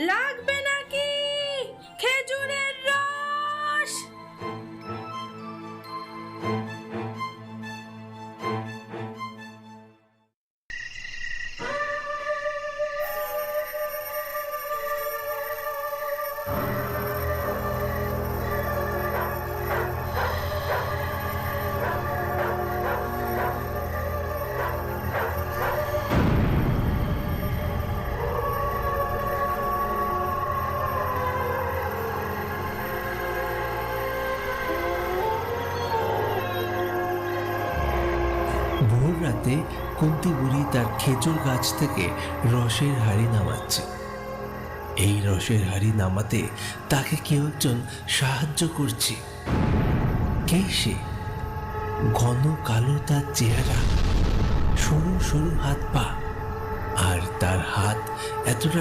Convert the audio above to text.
লাগবে নাকি খেজুরের রস? ভোর রাতে কুন্তি বুড়ি তার খেজুর গাছ থেকে রসের হাঁড়ি নামাচ্ছে। এই রসের হাঁড়ি নামাতে তাকে কেউ একজন সাহায্য করছে। কে সে? ঘন কালো তার চেহারা, সরু সরু হাত পা, আর তার হাত এতটা